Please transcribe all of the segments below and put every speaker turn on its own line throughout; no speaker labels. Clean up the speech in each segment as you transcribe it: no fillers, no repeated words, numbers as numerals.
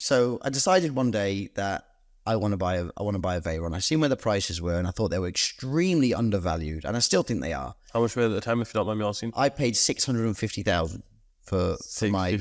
So I decided one day that I want to buy a Veyron. I seen where the prices were, and I thought they were extremely undervalued, and I still think they are.
How much were they at the time, if you don't mind me asking?
I paid $650,000 for my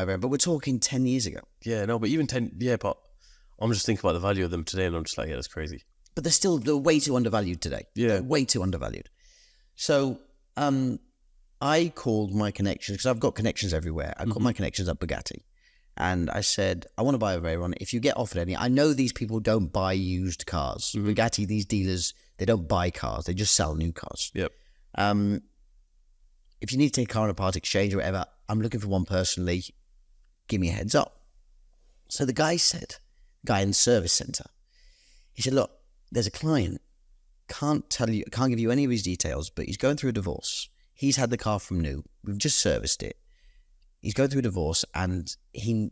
Veyron, but we're talking 10 years ago.
Yeah, no, but even 10, yeah, but I'm just thinking about the value of them today, and I'm just like, yeah, that's crazy.
But they're way too undervalued today.
Yeah.
They're way too undervalued. So I called my connections, because I've got connections everywhere. I called my connections at Buggati. And I said, I want to buy a Veyron. If you get offered any, I know these people don't buy used cars. Buggati, these dealers, they don't buy cars. They just sell new cars.
Yep.
If you need to take a car on a part exchange or whatever, I'm looking for one personally. Give me a heads up. So the guy in the service center, he said, look, there's a client, can't give you any of his details, but he's going through a divorce. He's had the car from new. We've just serviced it. He's going through a divorce, and he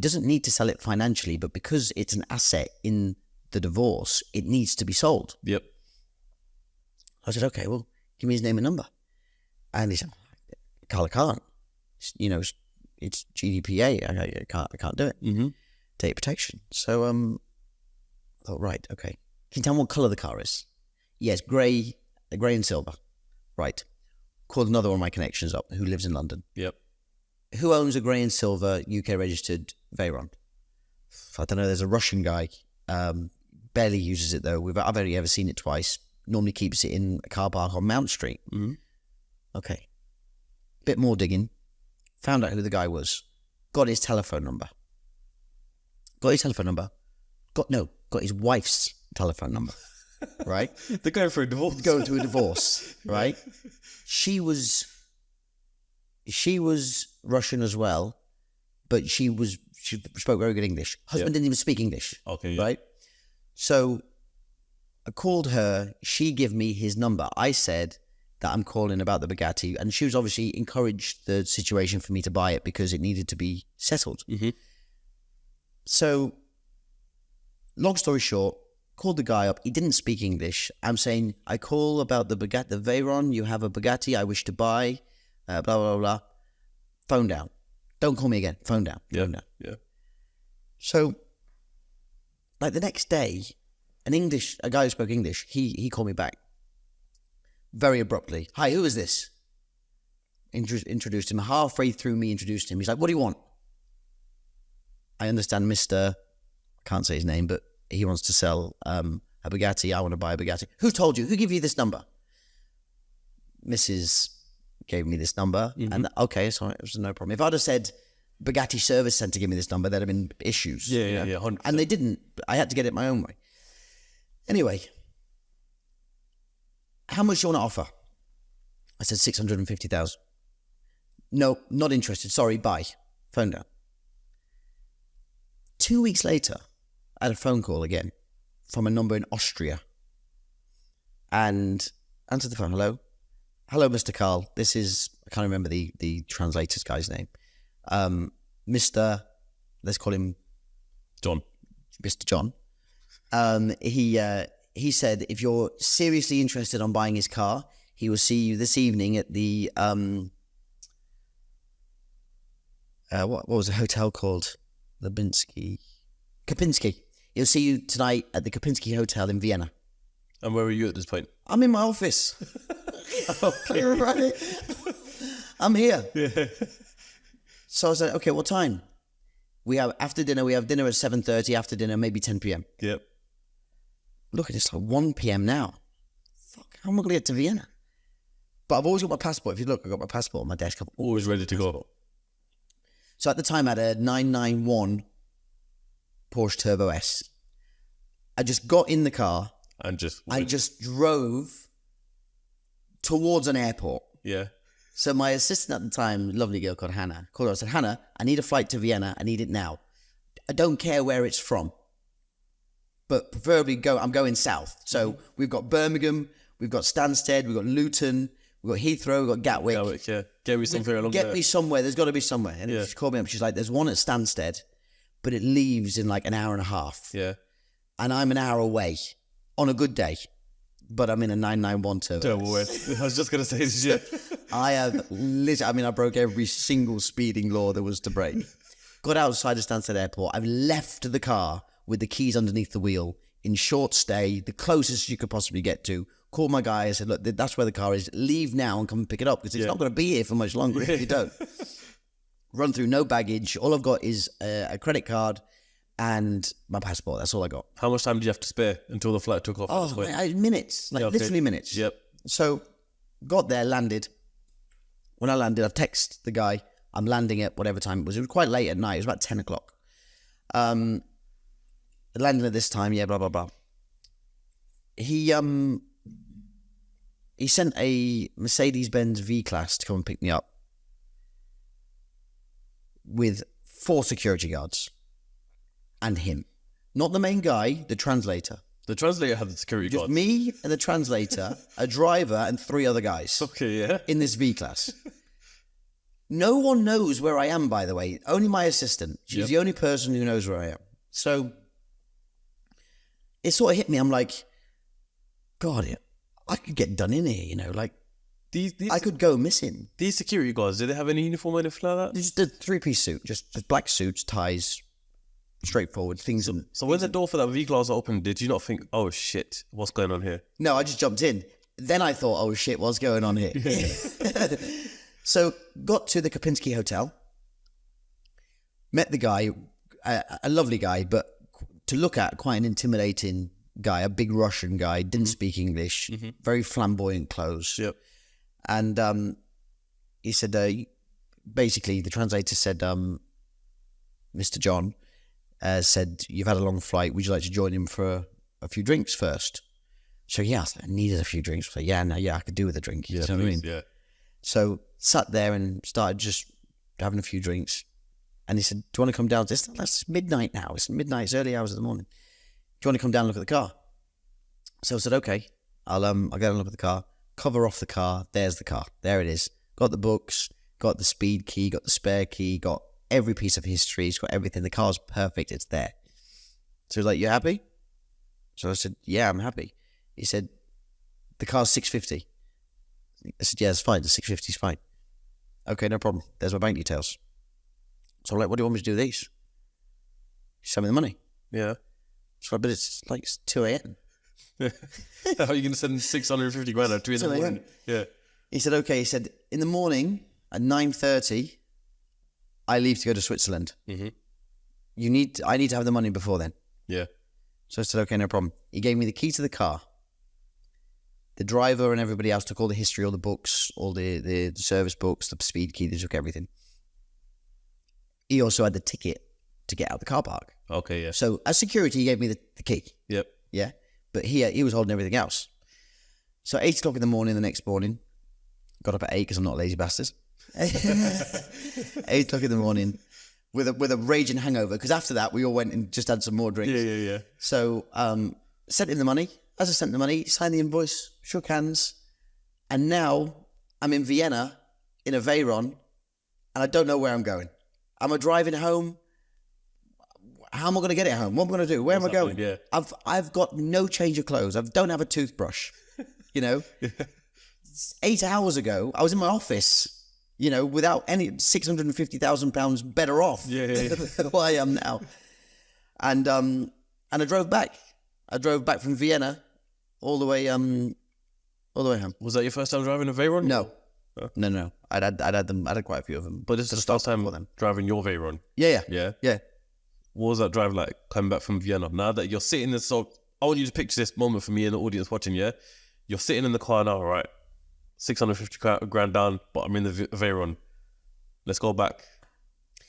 doesn't need to sell it financially, but because it's an asset in the divorce, it needs to be sold.
Yep.
I said, okay, well, give me his name and number. And he said, Carl, I can't. It's GDPR. I can't do it. Data protection. So I thought, right, okay. Can you tell me what colour the car is? Yes, grey and silver. Right. Called another one of my connections up who lives in London.
Yep.
Who owns a grey and silver UK registered Veyron? I don't know. There's a Russian guy. Barely uses it though. I've only ever seen it twice. Normally keeps it in a car park on Mount Street. Okay. Bit more digging. Found out who the guy was. Got his telephone number. Got his wife's telephone number. Right?
They're going for a divorce.
Going through a divorce. Right? She was Russian as well, but she spoke very good English. Husband didn't even speak English.
Okay. Yeah.
Right? So I called her. She gave me his number. I said that I'm calling about the Buggati, and she was obviously encouraged the situation for me to buy it because it needed to be settled. So, long story short, called the guy up. He didn't speak English. I'm saying, I call about the Buggati, the Veyron. You have a Buggati I wish to buy. Blah, blah, blah. Phone down. Don't call me again. Phone down. Phone down.
Yeah.
So, like the next day, a guy who spoke English, he called me back. Very abruptly. Hi, who is this? Introduced him. Halfway through me introduced him. He's like, what do you want? I understand Mr. I can't say his name, but he wants to sell a Buggati. I want to buy a Buggati. Who told you? Who gave you this number? Mrs. gave me this number. And okay, so it was no problem. If I'd have said Buggati Service Centre give me this number, there'd have been issues.
Yeah, 100%.
And they didn't. I had to get it my own way. Anyway, how much do you want to offer? I said 650,000. No, not interested. Sorry, bye. Phone down. 2 weeks later, I had a phone call again from a number in Austria. And answered the phone. Hello? Hello, Mr. Carl. This is, I can't remember the translator's guy's name. Mr. Let's call him
John.
Mr. John. He said, if you're seriously interested on buying his car, he will see you this evening at the, what was the hotel called? Kapinski. He'll see you tonight at the Kapinski Hotel in Vienna.
And where were you at this point?
I'm in my office.
Okay.
Right? I'm here.
Yeah.
So I was like, okay, what time? We have dinner at 7:30, after dinner, maybe 10 p.m.
Yep.
Look, it's like 1 p.m. now. Fuck, how am I going to get to Vienna? But I've always got my passport. If you look, I've got my passport on my desk. I've
Always ready to go.
So at the time, I had a 991 Porsche Turbo S. I just got in the car.
And
I just drove towards an airport.
Yeah.
So my assistant at the time, lovely girl called Hannah, called her. I said, Hannah, I need a flight to Vienna. I need it now. I don't care where it's from, but preferably I'm going south. So we've got Birmingham, we've got Stansted, we've got Luton, we've got Heathrow, we've got Gatwick.
Gatwick, yeah. Get me somewhere along there.
Get me somewhere. There's got to be somewhere. And
Yeah.
she called me up. She's like, there's one at Stansted, but it leaves in like an hour and a half.
Yeah.
And I'm an hour away on a good day, but I'm in a 991 Turbo.
Terrible word. I was just going to say this shit.
I have I broke every single speeding law there was to break. got outside of Stansted Airport. I've left the car with the keys underneath the wheel in short stay, the closest you could possibly get to. Called my guy. I said, look, that's where the car is. Leave now and come and pick it up because it's not going to be here for much longer if you don't. Run through, no baggage. All I've got is a credit card and my passport. That's all I got.
How much time did you have to spare until the flight took off?
Oh, minutes. Literally minutes.
Yep.
So got there, landed. When I landed, I've texted the guy. I'm landing at whatever time it was. It was quite late at night. It was about 10 o'clock. Landing at this time, blah, blah, blah. He sent a Mercedes-Benz V-Class to come and pick me up with 4 security guards and him. Not the main guy, the translator.
The translator had the security
Just
guard.
me and the translator, a driver and 3 other guys.
Okay, yeah.
In this V-Class. No one knows where I am, by the way. Only my assistant. She's the only person who knows where I am. So it sort of hit me. I'm like, God, I could get done in here,
These
I could go missing.
These security guards, did they have any uniform or anything like that?
Just a 3-piece suit, just black suits, ties, straightforward things.
So when the door for that V-Class opened, did you not think, oh shit, what's going on here?
No, I just jumped in. Then I thought, oh shit, what's going on here? So got to the Kopinski Hotel, met the guy, a lovely guy, but to look at, quite an intimidating guy, a big Russian guy, didn't speak English, very flamboyant clothes.
Yep.
And he said, basically, the translator said, Mr. John said, you've had a long flight. Would you like to join him for a few drinks first? So, I needed a few drinks. So, I could do with a drink.
Yeah,
you know what I mean?
Yeah.
So, sat there and started just having a few drinks. And he said, do you want to come down? It's midnight now. It's midnight. It's early hours of the morning. Do you want to come down and look at the car? So I said, okay, I'll go and look at the car. Cover off the car. There's the car. There it is. Got the books, got the speed key, got the spare key, got every piece of history. It's got everything. The car's perfect. It's there. So he was like, you happy? So I said, yeah, I'm happy. He said, the car's $650. I said, yeah, it's fine. The $650 is fine. Okay, no problem. There's my bank details. So I'm like, what do you want me to do with these? Send me the money.
Yeah.
So, but it's 2 a.m.
How are you going to send 650 grand at 2 in the morning? Yeah.
He said, okay. He said, in the morning at 9:30, I leave to go to Switzerland. Mm-hmm. I need to have the money before then.
Yeah.
So I said, okay, no problem. He gave me the key to the car. The driver and everybody else took all the history, all the books, all the service books, the speed key. They took everything. He also had the ticket to get out of the car park.
Okay, yeah.
So as security, he gave me the key.
Yep.
Yeah. But he was holding everything else. So 8 o'clock in the morning, the next morning, got up at 8 because I'm not a lazy bastard. 8 o'clock in the morning with a raging hangover, because after that we all went and just had some more drinks.
Yeah.
So sent him the money. As I sent the money, signed the invoice, shook hands, and now I'm in Vienna in a Veyron, and I don't know where I'm going. Am I driving home? How am I going to get it home? What am I going to do? Where am I going?
Yeah.
I've got no change of clothes. I don't have a toothbrush. 8 hours ago, I was in my office, without any £650,000 better off than what I am now. And I drove back. I drove back from Vienna all the way home.
Was that your first time driving a Veyron?
No. Oh. No. I'd had quite a few of them.
But this is the first time driving your Veyron?
Yeah.
What was that drive like, coming back from Vienna? Now that you're sitting there, so I want you to picture this moment for me and the audience watching, yeah? You're sitting in the car now, right? 650 grand down, but I'm in the Veyron. Let's go back.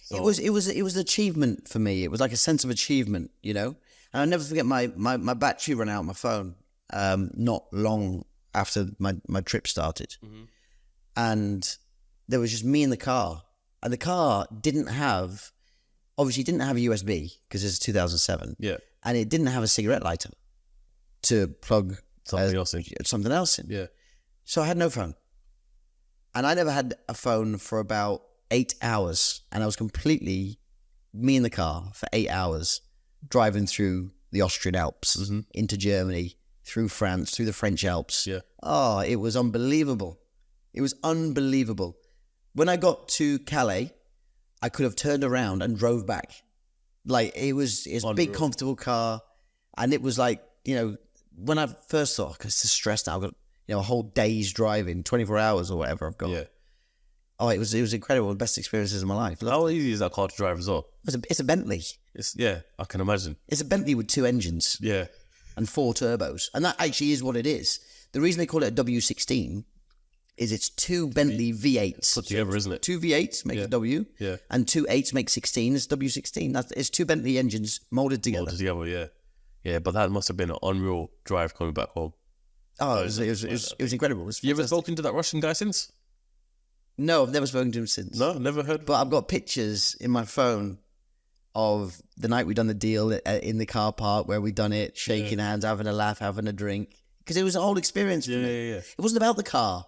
So,
it was an achievement for me. It was like a sense of achievement, And I'll never forget my battery ran out on my phone not long after my trip started. Mm-hmm. And there was just me in the car. And the car didn't have a USB because it's 2007.
Yeah.
And it didn't have a cigarette lighter to plug something else in.
Yeah.
So I had no phone. And I never had a phone for about 8 hours. And I was completely me in the car for 8 hours, driving through the Austrian Alps, into Germany, through France, through the French Alps.
Yeah.
Oh, it was unbelievable. It was unbelievable. When I got to Calais, I could have turned around and drove back. Like it was a big, comfortable car. And it was like, you know, when I first thought, because it's stressed now, I've got, you know, a whole day's driving, 24 hours or whatever I've got.
Yeah.
Oh, it was incredible. The best experiences of my life.
How easy is that car to drive as well?
It's a Bentley.
I can imagine.
It's a Bentley with 2 engines.
Yeah.
And 4 turbos. And that actually is what it is. The reason they call it a W16 is it's 2 Bentley V8s.
Put together, isn't it?
2 V8s make a W.
Yeah.
And 2 8s make 16. It's W16. It's 2 Bentley engines molded together.
Yeah. Yeah, but that must have been an unreal drive coming back home.
Oh, it was incredible. It was
you ever spoken to that Russian guy since?
No, I've never spoken to him since.
No, never heard.
But I've got pictures in my phone of the night we done the deal in the car park where we done it, shaking hands, having a laugh, having a drink. Because it was a whole experience for me.
Yeah.
It wasn't about the car.